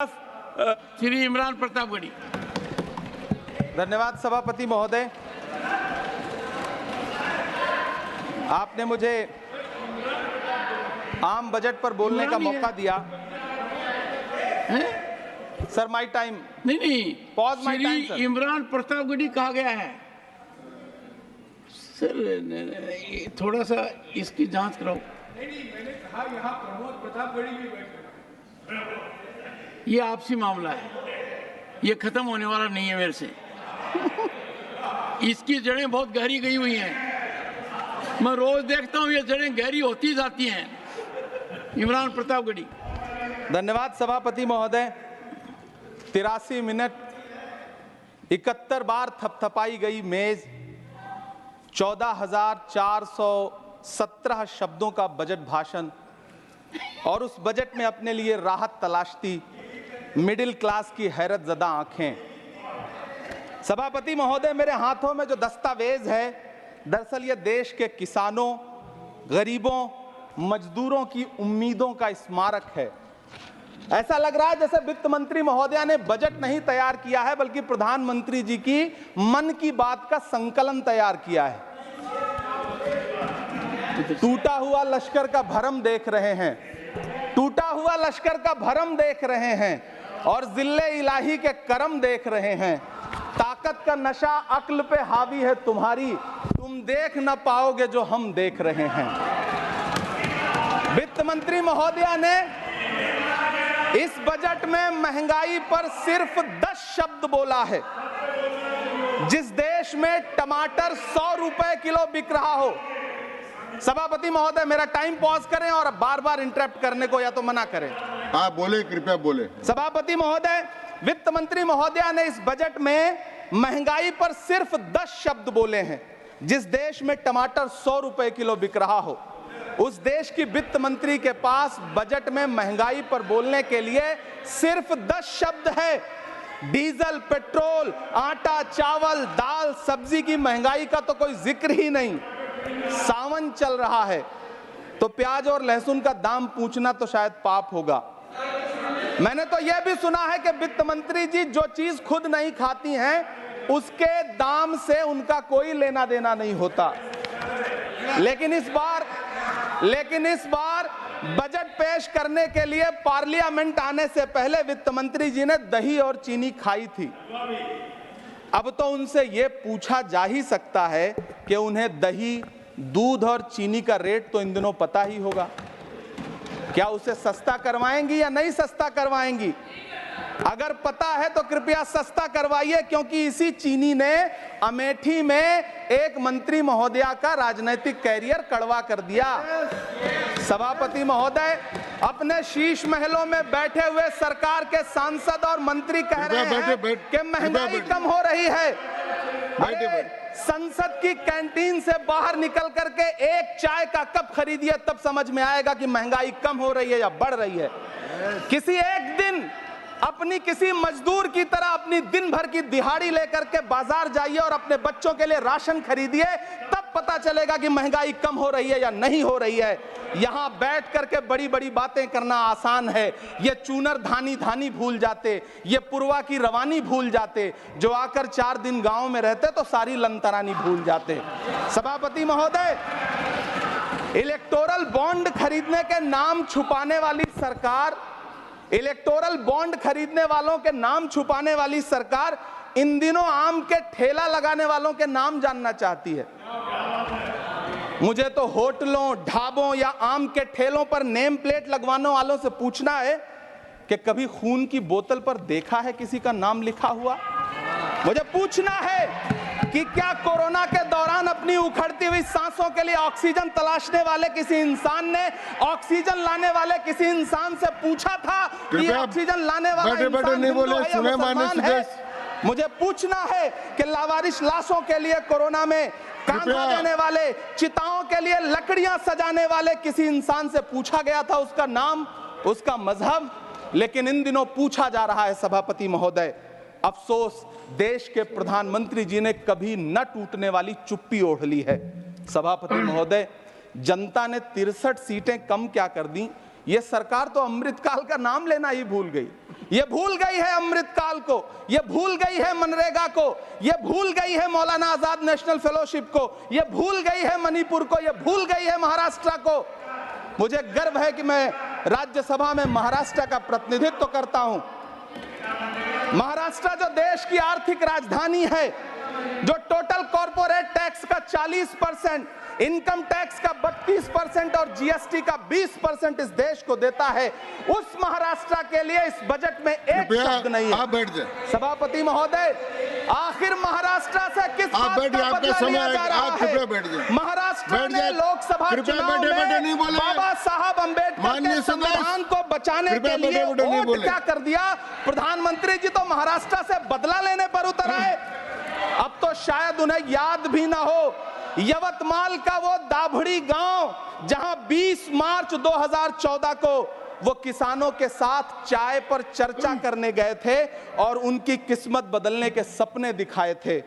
श्री इमरान प्रतापगढ़ी। धन्यवाद सभापति महोदय, आपने मुझे आम बजट पर बोलने का मौका दिया। Sir my time. नहीं, pause my time Shri Imran Pratapgarhi कहा गया है। सर थोड़ा सा इसकी जांच कराओ। मैंने कहा यहाँ प्रमोद प्रतापगढ़ी भी बैठे। ये आपसी मामला है, ये खत्म होने वाला नहीं है मेरे से। इसकी जड़ें बहुत गहरी गई हुई हैं। मैं रोज देखता हूँ ये जड़ें गहरी होती जाती हैं। इमरान प्रतापगढ़ी। धन्यवाद सभापति महोदय। 83 मिनट 71 बार थपथपाई गई मेज, 14,417 शब्दों का बजट भाषण और उस बजट में अपने लिए राहत तलाशती मिडिल क्लास की हैरत ज़दा आंखें। सभापति महोदय, मेरे हाथों में जो दस्तावेज है, दरअसल ये देश के किसानों, गरीबों, मजदूरों की उम्मीदों का स्मारक है। ऐसा लग रहा है जैसे वित्त मंत्री महोदया ने बजट नहीं तैयार किया है, बल्कि प्रधानमंत्री जी की मन की बात का संकलन तैयार किया है। टूटा हुआ लश्कर का भरम देख रहे हैं, टूटा हुआ लश्कर का भरम देख रहे हैं और जिल्ले इलाही के करम देख रहे हैं। ताकत का नशा अक्ल पे हावी है तुम्हारी, तुम देख न पाओगे जो हम देख रहे हैं। वित्त मंत्री महोदया ने इस बजट में महंगाई पर सिर्फ 10 शब्द बोला है। जिस देश में टमाटर 100 रुपए किलो बिक रहा हो। सभापति महोदय, मेरा टाइम पॉज करें और बार बार इंटरप्ट करने को या तो मना करें। हाँ बोले, कृपया बोले। सभापति महोदय, वित्त मंत्री महोदया ने इस बजट में महंगाई पर सिर्फ 10 शब्द बोले हैं। जिस देश में टमाटर 100 रुपए किलो बिक रहा हो, उस देश की वित्त मंत्री के पास बजट में महंगाई पर बोलने के लिए सिर्फ 10 शब्द है। डीजल, पेट्रोल, आटा, चावल, दाल, सब्जी की महंगाई का तो कोई जिक्र ही नहीं। सावन चल रहा है तो प्याज और लहसुन का दाम पूछना तो शायद पाप होगा। मैंने तो यह भी सुना है कि वित्त मंत्री जी जो चीज खुद नहीं खाती हैं, उसके दाम से उनका कोई लेना देना नहीं होता। लेकिन इस बार बजट पेश करने के लिए पार्लियामेंट आने से पहले वित्त मंत्री जी ने दही और चीनी खाई थी। अब तो उनसे यह पूछा जा ही सकता है कि उन्हें दही, दूध और चीनी का रेट तो इन दिनों पता ही होगा। क्या उसे सस्ता करवाएंगी या नहीं सस्ता करवाएंगी? अगर पता है तो कृपया सस्ता करवाइए, क्योंकि इसी चीनी ने अमेठी में एक मंत्री महोदया का राजनीतिक कैरियर कड़वा कर दिया। सभापति महोदय, अपने शीश महलों में बैठे हुए सरकार के सांसद और मंत्री कह रहे हैं कि महंगाई कम हो रही है। संसद की कैंटीन से बाहर निकल करके एक चाय का कप खरीदिए, तब समझ में आएगा कि महंगाई कम हो रही है या बढ़ रही है। किसी एक दिन अपनी किसी मजदूर की तरह अपनी दिन भर की दिहाड़ी लेकर के बाजार जाइए और अपने बच्चों के लिए राशन खरीदिए, तब पता चलेगा कि महंगाई कम हो रही है या नहीं हो रही है। यहां बैठ करके बड़ी बड़ी बातें करना आसान है। ये चूनर धानी धानी भूल जाते, ये पुरवा की रवानी भूल जाते, जो आकर 4 दिन गांव में रहते तो सारी लंतरानी भूल जाते। सभापति महोदय, इलेक्टोरल बॉन्ड खरीदने के नाम छुपाने वाली सरकार, इलेक्टोरल बॉन्ड खरीदने वालों के नाम छुपाने वाली सरकार इन दिनों आम के ठेला लगाने वालों के नाम जानना चाहती है। मुझे तो होटलों, ढाबों या आम के ठेलों पर नेम प्लेट लगवाने वालों से पूछना है कि कभी खून की बोतल पर देखा है किसी का नाम लिखा हुआ? मुझे पूछना है कि क्या कोरोना के दौरान अपनी उखड़ती हुई सांसों के लिए ऑक्सीजन तलाशने वाले किसी इंसान ने ऑक्सीजन लाने वाले किसी इंसान से पूछा था कि ऑक्सीजन लाने वाला इंसान हिंदू है या मुसलमान है? मुझे पूछना है कि लावारिश लाशों के लिए कोरोना में कांधा देने वाले, चिताओं के लिए लकड़ियां सजाने वाले किसी इंसान से पूछा गया था उसका नाम, उसका मजहब? लेकिन इन दिनों पूछा जा रहा है। सभापति महोदय, अफसोस देश के प्रधानमंत्री जी ने कभी न टूटने वाली चुप्पी ओढ़ ली है। सभापति महोदय, जनता ने 63 सीटें कम क्या कर दी, ये सरकार तो अमृतकाल का नाम लेना ही भूल गई। ये भूल गई है अमृतकाल को, ये भूल गई है मनरेगा को, ये भूल गई है मौलाना आजाद नेशनल फेलोशिप को, ये भूल गई है मणिपुर को, ये भूल गई है महाराष्ट्र को। मुझे गर्व है कि मैं राज्यसभा में महाराष्ट्र का प्रतिनिधित्व करता हूं। महाराष्ट्र जो देश की आर्थिक राजधानी है, जो टोटल कॉर्पोरेट टैक्स का 40%, इनकम टैक्स का 32% और जीएसटी का 20% इस देश को देता है, उस महाराष्ट्र के लिए इस बजट में एक शब्द नहीं है। आप बैठ जाए। सभापति महोदय, आखिर महाराष्ट्र से किस बात का बदला लिया जा रहा है? महाराष्ट्र ने लोकसभा चुनाव में बाबा साहब अम्बेडकर के संविधान को बचाने के लिए वोट क्या कर दिया? प्रधानमंत्री जी तो महाराष्ट्र से बदला लेने पर उतर आए। अब तो शायद उन्हें याद भी ना हो यवतमाल का वो दाभड़ी गांव जहां 20 मार्च 2014 को वो किसानों के साथ चाय पर चर्चा करने गए थे और उनकी किस्मत बदलने के सपने दिखाए थे।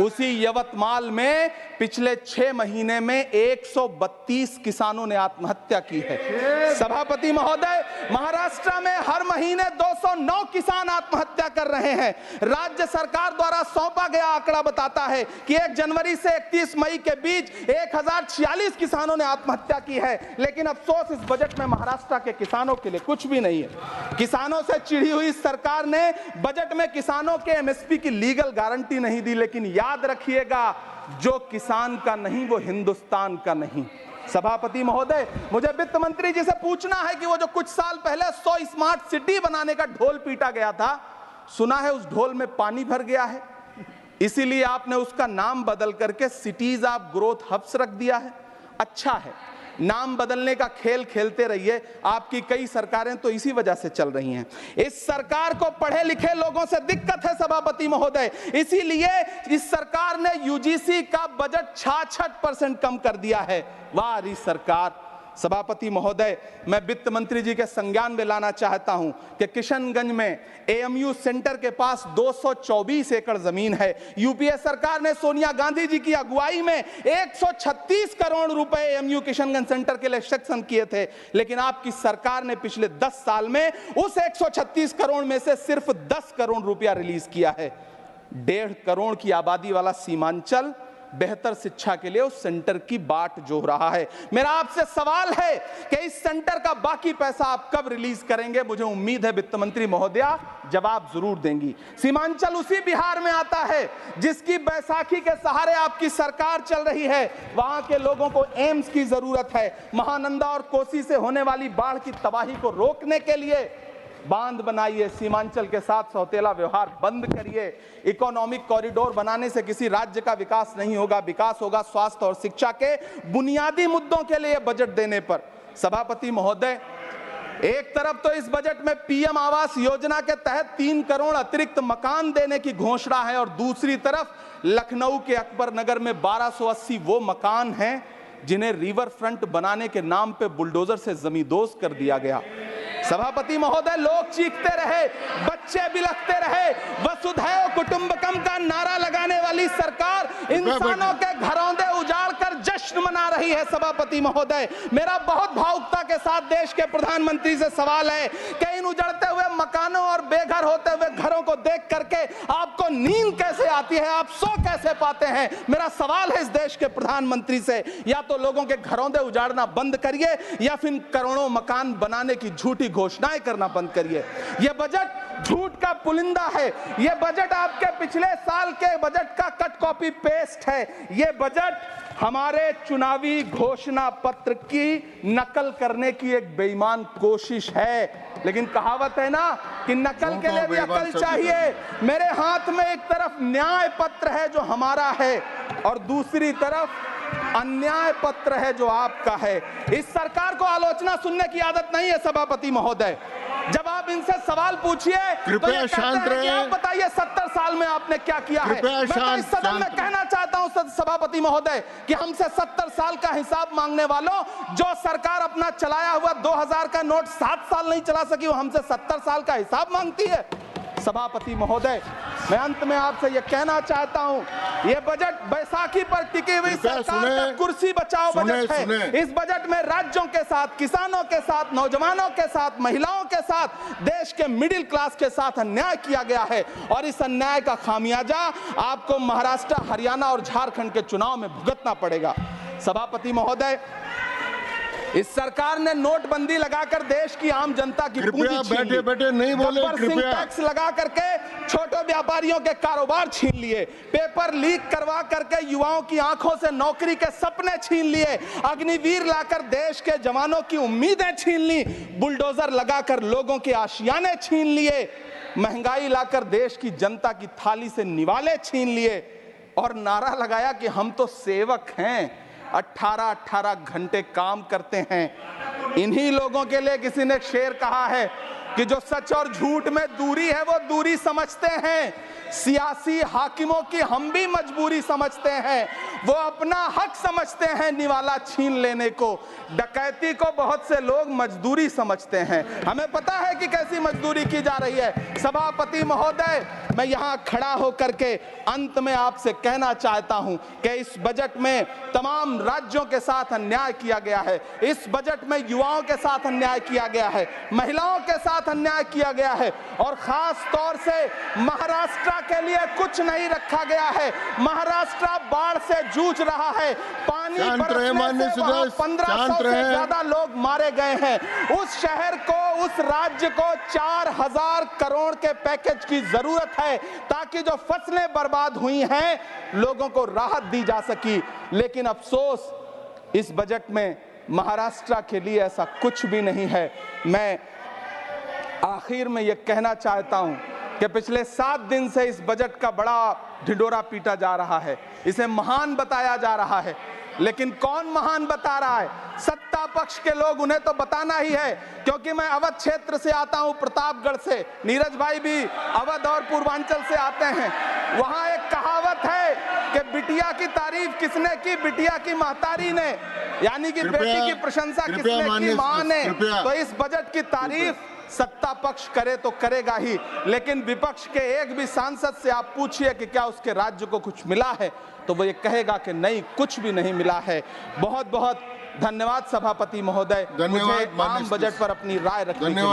उसी यवतमाल में पिछले 6 महीने में 132 किसानों ने आत्महत्या की है। सभापति महोदय, महाराष्ट्र में हर महीने 209 किसान आत्महत्या कर रहे हैं। राज्य सरकार द्वारा सौंपा गया आंकड़ा बताता है कि 1 जनवरी से 31 मई के बीच 1046 किसानों ने आत्महत्या की है। लेकिन अफसोस, इस बजट में महाराष्ट्र के किसानों के लिए कुछ भी नहीं है। किसानों से चिढ़ी हुई सरकार ने बजट में किसानों के एमएसपी की लीगल गारंटी नहीं दी। लेकिन याद रखिएगा, जो किसान का नहीं वो हिंदुस्तान का नहीं। सभापति महोदय, मुझे वित्त मंत्री जी से पूछना है कि वो जो कुछ साल पहले 100 स्मार्ट सिटी बनाने का ढोल पीटा गया था, सुना है उस ढोल में पानी भर गया है, इसीलिए आपने उसका नाम बदल करके सिटीज ऑफ ग्रोथ हब्स रख दिया है। अच्छा है, नाम बदलने का खेल खेलते रहिए। आपकी कई सरकारें तो इसी वजह से चल रही हैं। इस सरकार को पढ़े लिखे लोगों से दिक्कत है सभापति महोदय, इसीलिए इस सरकार ने यूजीसी का बजट 66% कम कर दिया है। वाह री सरकार। सभापति महोदय, मैं वित्त मंत्री जी के संज्ञान में लाना चाहता हूं कि किशनगंज में एएमयू सेंटर के पास 224 एकड़ जमीन है। यूपीए सरकार ने सोनिया गांधी जी की अगुवाई में 136 करोड़ रुपए एएमयू किशनगंज सेंटर के लिए सेक्शन किए थे। लेकिन आपकी सरकार ने पिछले 10 साल में उस 136 करोड़ में से सिर्फ 10 करोड़ रुपया रिलीज किया है। 1.5 करोड़ की आबादी वाला सीमांचल बेहतर शिक्षा के लिए उस सेंटर की बाट जोह रहा है। मेरा आपसे सवाल है कि इस सेंटर का बाकी पैसा आप कब रिलीज करेंगे? मुझे उम्मीद है वित्त मंत्री महोदया जवाब जरूर देंगी। सीमांचल उसी बिहार में आता है जिसकी बैसाखी के सहारे आपकी सरकार चल रही है। वहां के लोगों को एम्स की जरूरत है। महानंदा और कोसी से होने वाली बाढ़ की तबाही को रोकने के लिए बांध बनाइए, सीमांचल के साथ सौतेला व्यवहार बंद करिए। इकोनॉमिक कॉरिडोर बनाने से किसी राज्य का विकास नहीं होगा, विकास होगा स्वास्थ्य और शिक्षा के बुनियादी मुद्दों के लिए बजट देने पर। सभापति महोदय, एक तरफ तो इस बजट में पीएम आवास योजना के तहत 3 करोड़ अतिरिक्त मकान देने की घोषणा है और दूसरी तरफ लखनऊ के अकबर नगर में 1280 वो मकान हैं जिन्हें रिवर फ्रंट बनाने के नाम पे बुलडोजर से जमींदोज कर दिया गया। सभापति महोदय, लोग चीखते रहे, बच्चे बिलखते रहे, वसुधैव कुटुंबकम का नारा लगाने वाली सरकार इंसानों के घरौंदे उजाड़ कर जश्न मना रही है। सभापति महोदय, मेरा बहुत भावुकता के साथ देश के प्रधानमंत्री से सवाल है कि इन उजड़ते हुए मकानों और बेघर होते हुए घरों को देख करके आपको नींद कैसे आती है, आप सो कैसे पाते हैं? मेरा सवाल है इस देश के प्रधानमंत्री से, या तो लोगों के घरौंदे उजाड़ना बंद करिए या फिर करोड़ों मकान बनाने की झूठी घोषणाएं करना बंद करिए। यह बजट झूठ का पुलिंदा है। यह बजट आपके पिछले साल के बजट का कट कॉपी पेस्ट है। यह बजट हमारे चुनावी घोषणा पत्र की नकल करने की एक बेईमान कोशिश है। लेकिन कहावत है ना कि नकल के लिए भी अकल चाहिए। मेरे हाथ में एक तरफ न्याय पत्र है जो हमारा है और दूसरी तरफ अन्याय पत्र है जो आपका है। इस सरकार को आलोचना सुनने की आदत नहीं है सभापति महोदय। जब आप इनसे सवाल पूछिए तो ये कहते हैं कि आप बताइए 70 साल में आपने क्या किया है। मैं तो इस सदन में कहना चाहता हूं सभापति महोदय कि हमसे 70 साल का हिसाब मांगने वालों, जो सरकार अपना चलाया हुआ 2000 का नोट 7 साल नहीं चला सकी, वो हमसे 70 साल का हिसाब मांगती है। सभापति महोदय, मैं अंत में आपसे यह कहना चाहता हूं, यह बजट बैसाखी पर टिकी हुई सरकार का कुर्सी बचाओ बजट है। इस बजट में राज्यों के साथ, किसानों के साथ, नौजवानों के साथ, महिलाओं के साथ, देश के मिडिल क्लास के साथ अन्याय किया गया है और इस अन्याय का खामियाजा आपको महाराष्ट्र, हरियाणा और झारखंड के चुनाव में भुगतना पड़ेगा। सभापति महोदय, इस सरकार ने नोटबंदी लगाकर देश की आम जनता की पूंजी छीन ली। बैठे नहीं बोले, कृपया। टैक्स लगा करके छोटे व्यापारियों के कारोबार छीन लिए, पेपर लीक करवा करके युवाओं की आंखों से नौकरी के सपने छीन लिए, अग्निवीर लाकर देश के जवानों की उम्मीदें छीन ली, बुलडोजर लगाकर लोगों के आशियाने छीन लिए, महंगाई लाकर देश की जनता की थाली से निवाले छीन लिए और नारा लगाया कि हम तो सेवक हैं, 18-18 घंटे काम करते हैं। इन्हीं लोगों के लिए किसी ने शेर कहा है कि जो सच और झूठ में दूरी है वो दूरी समझते हैं, सियासी हाकिमों की हम भी मजबूरी समझते हैं, वो अपना हक समझते हैं निवाला छीन लेने को, डकैती को बहुत से लोग मजदूरी समझते हैं। हमें पता है कि कैसी मजदूरी की जा रही है। सभापति महोदय, मैं यहाँ खड़ा होकर के अंत में आपसे कहना चाहता हूं कि इस बजट में तमाम राज्यों के साथ अन्याय किया गया है, इस बजट में युवाओं के साथ अन्याय किया गया है, महिलाओं के साथ अन्याय किया गया है और खास तौर से महाराष्ट्र के लिए कुछ नहीं रखा गया है। महाराष्ट्र बाढ़ से जूझ रहा है, पानी बरसने से वहां 1500 से ज्यादा लोग मारे गए हैं। उस शहर को, उस राज्य को 4000 करोड़ के पैकेज की जरूरत है ताकि जो फसलें बर्बाद हुई हैं लोगों को राहत दी जा सकी, लेकिन अफसोस इस बजट में महाराष्ट्र के लिए ऐसा कुछ भी नहीं है। मैं आखिर में यह कहना चाहता हूं कि पिछले 7 दिन से इस बजट का बड़ा ढिंढोरा पीटा जा रहा है, इसे महान बताया जा रहा है, लेकिन कौन महान बता रहा है? सत्ता पक्ष के लोग, उन्हें तो बताना ही है, क्योंकि मैं अवध क्षेत्र से आता हूं, प्रतापगढ़ से, नीरज भाई भी अवध और पूर्वांचल से आते हैं। वहां एक कहावत है कि बिटिया की तारीफ किसने की? बिटिया की महतारी ने, यानी कि बेटी की प्रशंसा किसने की? मां ने। तो इस बजट की तारीफ सत्ता पक्ष करे तो करेगा ही, लेकिन विपक्ष के एक भी सांसद से आप पूछिए कि क्या उसके राज्य को कुछ मिला है, तो वो ये कहेगा कि नहीं, कुछ भी नहीं मिला है। बहुत बहुत धन्यवाद सभापति महोदय, मुझे आम बजट पर अपनी राय रखने के लिए।